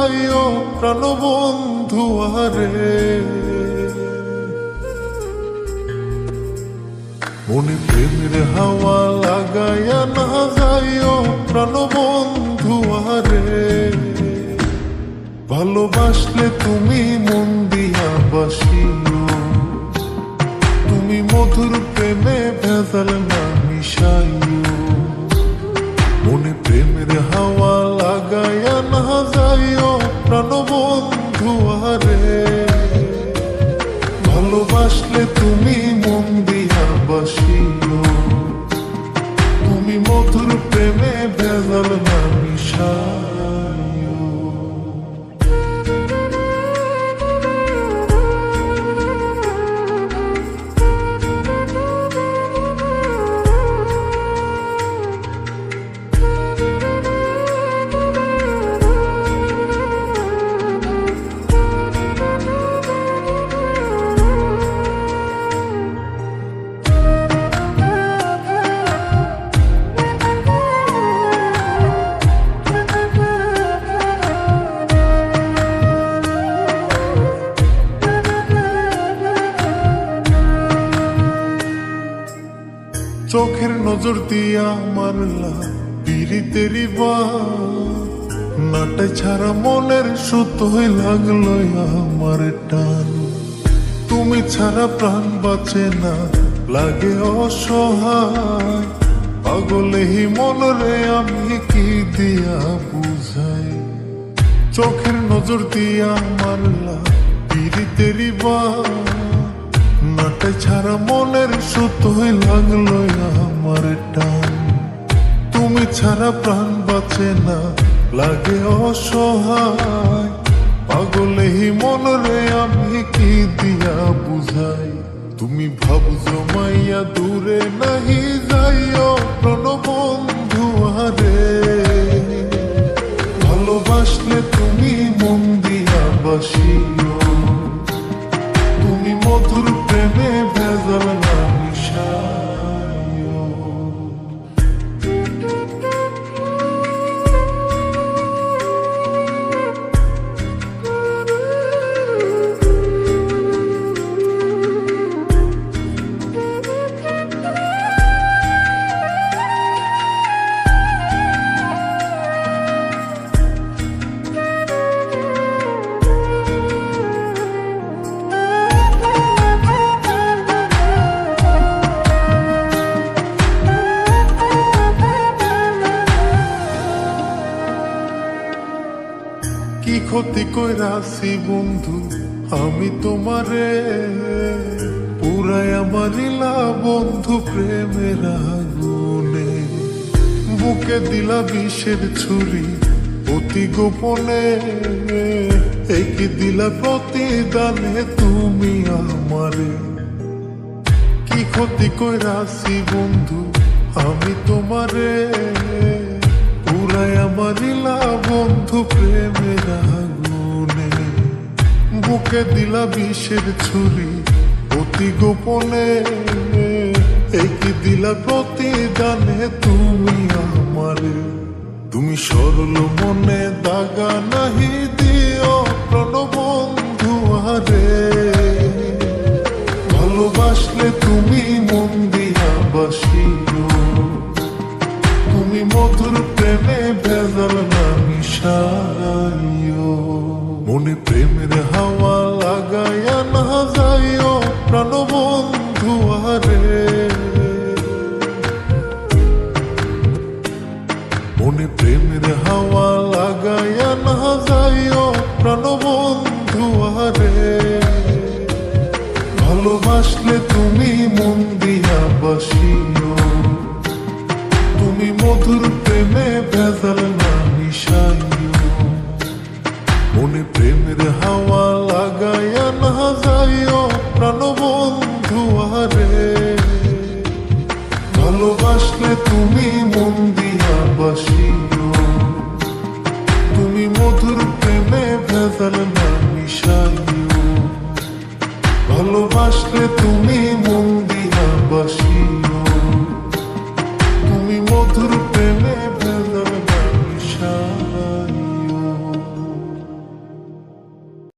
যাইও প্রাণবন্ধু আরে। মনে প্রেমের হাওয়া লাগাইয়া না যাইও প্রাণবন্ধু আরে। ভালোবাসলে তুমি মন দিয়া বাসিও, তুমি মধুর প্রেমে ভেজাল না মিশাইও। মনে প্রেমের হাওয়া লাগাইয়া না যাইও প্রাণবন্ধু আরে। ভালোবাসলে তুমি মন দিয়া বাসিও, তুমি মধুর প্রেমে ভেজাল না মিশাইও। চোখের নজর দিয়া মারলা পিরিতেরি বাত, নাটে ছাড়া মনের সুতোয় লাগলো আমার টান। তুমি ছাড়া প্রাণ বাঁচে না, লাগে অসহায়। পাগলেই মনরে আমি কি দিয়া বুঝাই। চোখের নজর দিয়া মারলা পিরিতেরি বাত, নাটে ছাড়া মনের সুতোয় লাগলো আমার টান। তুমি ছাড়া প্রাণ বাঁচে না, লাগে অসহায়। পাগলেই মনরে আমি কি দিয়া বুঝাই। তুমি ভাব জমাইয়া দূরে নাহি যাইও প্রাণবন্ধু আরে। ভালোবাসলে তুমি মন দিয়া বাসিও, তুমি মধুর প্রেমে ভেজাল না মিশাইও। কি ক্ষতি কইরাছি বন্ধু আমি তোমারে, পুরাই আমারিলা বন্ধু প্রেমের আগুনে। বুকে দিলা বিষের ছুরি অতি গোপনে, একই দিলা প্রতিদানে তুমি আমারে। কি ক্ষতি কইরাছি বন্ধু আমি তোমারে, পুরাই আমারিলা বন্ধু প্রেমের আগুনে। বুকে দিলা বিষের ছুরি অতি গোপনে, একই দিলা প্রতিদানে তুমি আমারে। তুমি সরল মনে দাগা নাহি দিও প্রাণবন্ধু আরে। ভালোবাসলে তুমি মন দিয়া বাসিও, তুমি মধুর প্রেমে ভেজাল না মিশাইও। মনে প্রেমের হাওয়া লাগাইয়া না যাইও প্রাণবন্ধু আরে। মনে প্রেমের হাওয়া লাগাইয়া না যাইও প্রাণবন্ধু আরে। ভালোবাসলে তুমি মন দিয়া বাসিও, তুমি মধুর প্রেমে ভেজাল না মিশাইও। মনে প্রেমের হাওয়া লাগাইয়া না যাইও প্রাণবন্ধু আরে। ভালোবাসলে তুমি মন দিয়া বাসিও,